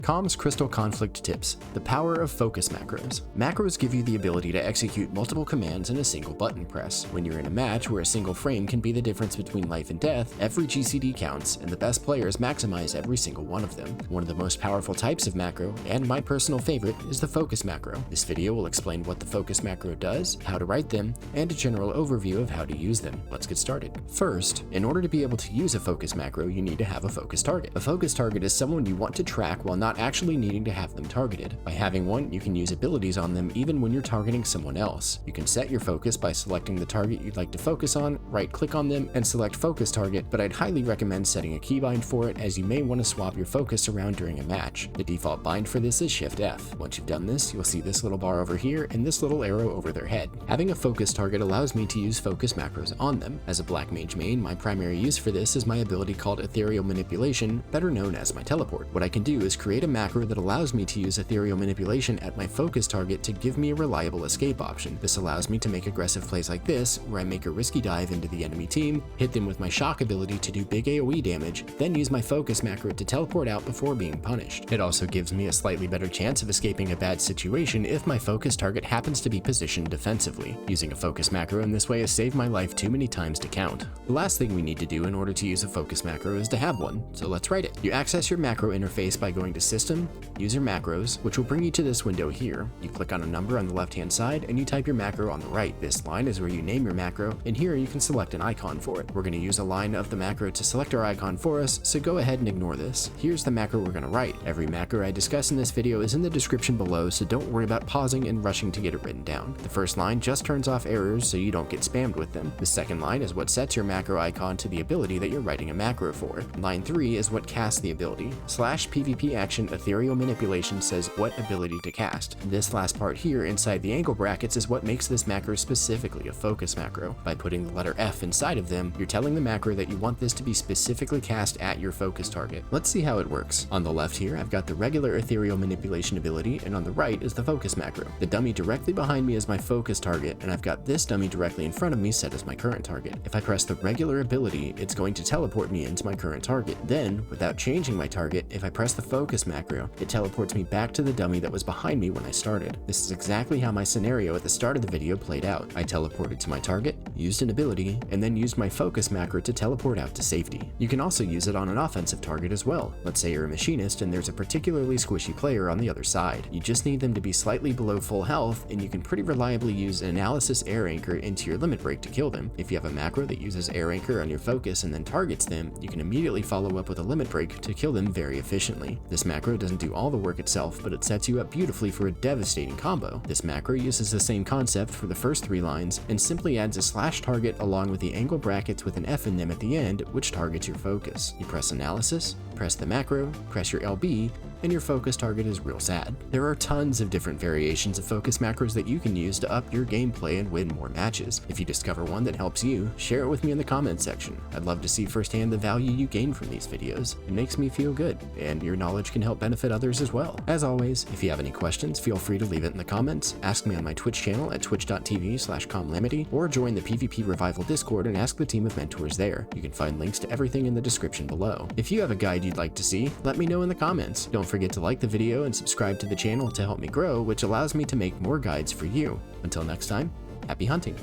Comms Crystal Conflict Tips: the power of focus macros. Macros give you the ability to execute multiple commands in a single button press. When you're in a match where a single frame can be the difference between life and death, every GCD counts, and the best players maximize every single one of them. One of the most powerful types of macro, and my personal favorite, is the focus macro. This video will explain what the focus macro does, how to write them, and a general overview of how to use them. Let's get started. First, in order to be able to use a focus macro, you need to have a focus target. A focus target is someone you want to track while not actually needing to have them targeted. By having one, you can use abilities on them even when you're targeting someone else. You can set your focus by selecting the target you'd like to focus on, right-click on them, and select focus target, but I'd highly recommend setting a keybind for it, as you may want to swap your focus around during a match. The default bind for this is Shift F. Once you've done this, you'll see this little bar over here and this little arrow over their head. Having a focus target allows me to use focus macros on them. As a Black Mage main, my primary use for this is my ability called Aetherial Manipulation, better known as my teleport. What I can do is create a macro that allows me to use Aetherial Manipulation at my focus target to give me a reliable escape option. This allows me to make aggressive plays like this, where I make a risky dive into the enemy team, hit them with my shock ability to do big AoE damage, then use my focus macro to teleport out before being punished. It also gives me a slightly better chance of escaping a bad situation if my focus target happens to be positioned defensively. Using a focus macro in this way has saved my life too many times to count. The last thing we need to do in order to use a focus macro is to have one, so let's write it. You access your macro interface by going to System, User Macros, which will bring you to this window here. You click on a number on the left-hand side and you type your macro on the right. This line is where you name your macro, and here you can select an icon for it. We're going to use a line of the macro to select our icon for us, so go ahead and ignore this. Here's the macro we're going to write. Every macro I discuss in this video is in the description below, so don't worry about pausing and rushing to get it written down. The first line just turns off errors so you don't get spammed with them. The second line is what sets your macro icon to the ability that you're writing a macro for. Line 3 is what casts the ability. /PvPaction Aetherial Manipulation says what ability to cast. This last part here inside the angle brackets is what makes this macro specifically a focus macro. By putting the letter F inside of them, you're telling the macro that you want this to be specifically cast at your focus target. Let's see how it works. On the left here, I've got the regular Aetherial Manipulation ability, and on the right is the focus macro. The dummy directly behind me is my focus target, and I've got this dummy directly in front of me set as my current target. If I press the regular ability, it's going to teleport me into my current target. Then, without changing my target, if I press the focus macro, it teleports me back to the dummy that was behind me when I started. This is exactly how my scenario at the start of the video played out. I teleported to my target, used an ability, and then used my focus macro to teleport out to safety. You can also use it on an offensive target as well. Let's say you're a Machinist and there's a particularly squishy player on the other side. You just need them to be slightly below full health, and you can pretty reliably use an Analysis Air Anchor into your limit break to kill them. If you have a macro that uses Air Anchor on your focus and then targets them, you can immediately follow up with a limit break to kill them very efficiently. This macro doesn't do all the work itself, but it sets you up beautifully for a devastating combo. This macro uses the same concept for the first 3 lines and simply adds a /target along with the angle brackets with an F in them at the end, which targets your focus. You press Analysis, press the macro, press your LB, and your focus target is real sad. There are tons of different variations of focus macros that you can use to up your gameplay and win more matches. If you discover one that helps you, share it with me in the comments section. I'd love to see firsthand the value you gain from these videos. It makes me feel good, and your knowledge can help benefit others as well. As always, if you have any questions, feel free to leave it in the comments, ask me on my Twitch channel at twitch.tv/comlamity, or join the PvP Revival Discord and ask the team of mentors there. You can find links to everything in the description below. If you have a guide you'd like to see, let me know in the comments. Don't forget to like the video and subscribe to the channel to help me grow, which allows me to make more guides for you. Until next time, happy hunting!